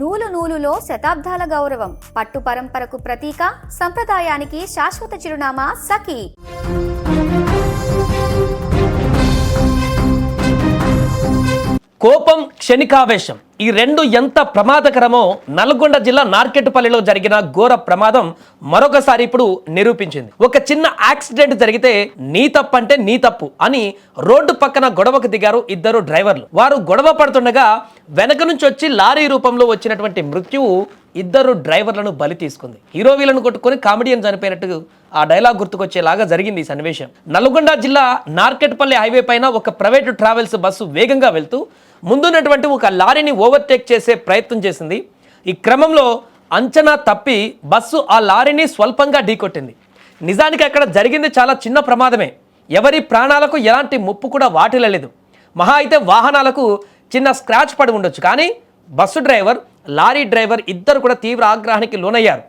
నూలు నూలులో శతాబ్దాల గౌరవం, పట్టు పరంపరకు ప్రతీక, సంప్రదాయానికి శాశ్వత చిరునామా సఖీ. కోపం, క్షణికావేశం ఈ రెండు ఎంత ప్రమాదకరమో నల్గొండ జిల్లా నార్కెట్పల్లిలో జరిగిన ఘోర ప్రమాదం మరొకసారి ఇప్పుడు నిరూపించింది. ఒక చిన్న యాక్సిడెంట్ జరిగితే నీ తప్పు అంటే నీ తప్పు అని రోడ్డు పక్కన గొడవకు దిగారు ఇద్దరు డ్రైవర్లు. వారు గొడవ పడుతుండగా వెనక నుంచి వచ్చి లారీ రూపంలో వచ్చినటువంటి మృత్యువు ఇద్దరు డ్రైవర్లను బలి తీసుకుంది. హీరో వీళ్ళను కొట్టుకొని కామెడియన్ చనిపోయినట్టు ఆ డైలాగ్ గుర్తుకొచ్చేలాగా జరిగింది ఈ సన్నివేశం. నల్గొండ జిల్లా నార్కెట్పల్లి హైవే పైన ఒక ప్రైవేటు ట్రావెల్స్ బస్సు వేగంగా వెళ్తూ ముందున్నటువంటి ఒక లారీని ఓవర్టేక్ చేసే ప్రయత్నం చేసింది. ఈ క్రమంలో అంచనా తప్పి బస్సు ఆ లారీని స్వల్పంగా ఢీకొట్టింది. నిజానికి అక్కడ జరిగింది చాలా చిన్న ప్రమాదమే. ఎవరి ప్రాణాలకు ఎలాంటి ముప్పు కూడా వాటిల్లలేదు. మహా అయితే వాహనాలకు చిన్న స్క్రాచ్ పడి ఉండొచ్చు. కానీ బస్సు డ్రైవర్, లారీ డ్రైవర్ ఇద్దరు కూడా తీవ్ర ఆగ్రహానికి లోనయ్యారు.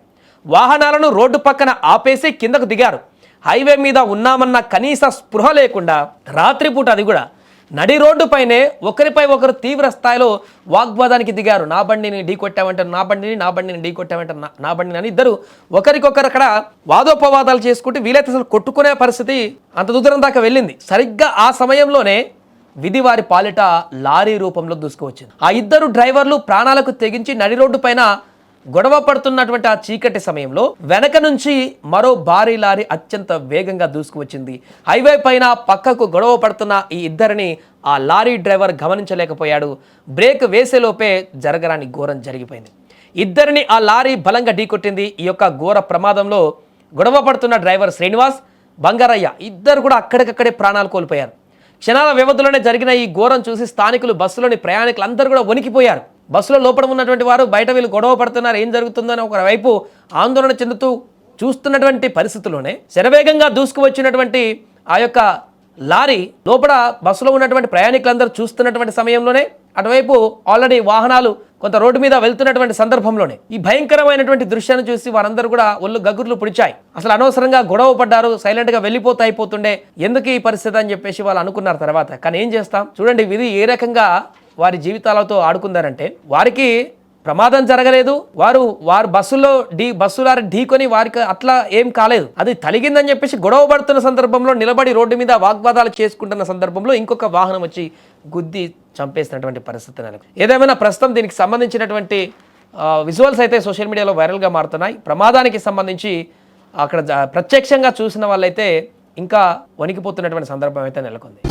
వాహనాలను రోడ్డు పక్కన ఆపేసి కిందకు దిగారు. హైవే మీద ఉన్నామన్న కనీస స్పృహ లేకుండా రాత్రిపూట, అది కూడా నడి రోడ్డుపైనే ఒకరిపై ఒకరు తీవ్ర స్థాయిలో వాగ్వాదానికి దిగారు. నా బండిని ఢీ కొట్టామంటే నా బండిని ఢీ కొట్టామంటే నా బండిని అని ఇద్దరు ఒకరికొకరు అక్కడ వాదోపవాదాలు చేసుకుంటూ వీలైతే అసలు కొట్టుకునే పరిస్థితి అంత దూరం దాకా వెళ్ళింది. సరిగ్గా ఆ సమయంలోనే విధి వారి పాలిట లారీ రూపంలో దూసుకువచ్చింది. ఆ ఇద్దరు డ్రైవర్లు ప్రాణాలకు తెగించి నడి రోడ్డు పైన గొడవ పడుతున్నటువంటి ఆ చీకటి సమయంలో వెనక నుంచి మరో భారీ లారీ అత్యంత వేగంగా దూసుకువచ్చింది. హైవే పైన పక్కకు గొడవ పడుతున్న ఈ ఇద్దరిని ఆ లారీ డ్రైవర్ గమనించలేకపోయాడు. బ్రేక్ వేసేలోపే జరగరాని ఘోరం జరిగిపోయింది. ఇద్దరిని ఆ లారీ బలంగా ఢీకొట్టింది. ఈ యొక్క ఘోర ప్రమాదంలో గొడవ పడుతున్న డ్రైవర్ శ్రీనివాస్, బంగారయ్య ఇద్దరు కూడా అక్కడికక్కడే ప్రాణాలు కోల్పోయారు. క్షణాల వ్యవధిలోనే జరిగిన ఈ ఘోరం చూసి స్థానికులు, బస్సులోని ప్రయాణికులు అందరూ కూడా వణికిపోయారు. బస్సులో లోపల ఉన్నటువంటి వారు బయట వీళ్ళు గొడవ పడుతున్నారు, ఏం జరుగుతుందని ఒకవైపు ఆందోళన చెందుతూ చూస్తున్నటువంటి పరిస్థితుల్లోనే శరవేగంగా దూసుకువచ్చినటువంటి ఆ యొక్క లారీ లోపల బస్సులో ఉన్నటువంటి ప్రయాణికులందరూ చూస్తున్నటువంటి సమయంలోనే అటువైపు ఆల్రెడీ వాహనాలు కొంత రోడ్డు మీద వెళ్తున్నటువంటి సందర్భంలోనే ఈ భయంకరమైనటువంటి దృశ్యాన్ని చూసి వారందరూ కూడా ఒళ్ళు గగుర్లు పుడిచాయి. అసలు అనవసరంగా గొడవ పడ్డారు, సైలెంట్గా వెళ్ళిపోతే అయిపోతుండే, ఎందుకు ఈ పరిస్థితి అని చెప్పేసి వాళ్ళు అనుకున్నారు తర్వాత. కానీ ఏం చేస్తాం చూడండి, విధి ఏ రకంగా వారి జీవితాలతో ఆడుకుందారంటే వారికి ప్రమాదం జరగలేదు. వారు బస్సులారి ఢీకొని వారికి అట్లా ఏం కాలేదు. అది తలిగిందని చెప్పేసి గొడవ పడుతున్న సందర్భంలో నిలబడి రోడ్డు మీద వాగ్వాదాలు చేసుకుంటున్న సందర్భంలో ఇంకొక వాహనం వచ్చి గుద్ది చంపేసినటువంటి పరిస్థితి నెలకు. ఏదేమైనా ప్రస్తుతం దీనికి సంబంధించినటువంటి విజువల్స్ అయితే సోషల్ మీడియాలో వైరల్గా మారుతున్నాయి. ప్రమాదానికి సంబంధించి అక్కడ ప్రత్యక్షంగా చూసిన వాళ్ళైతే ఇంకా వణికిపోతున్నటువంటి సందర్భం అయితే నెలకొంది.